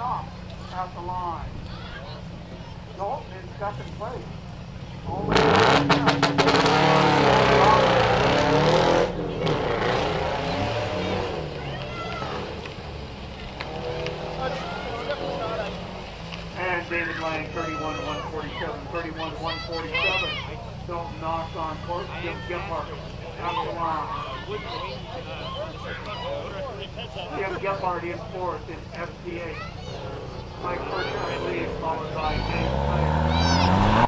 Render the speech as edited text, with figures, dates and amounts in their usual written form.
stop at the line. Dalton in second place. Only and David Lang, 31-147, 31-147. Dalton knocks on course. Jim Gephardt at the line. Jim Gephardt in fourth in FTA. Mike Furcher leads, followed by James Slater.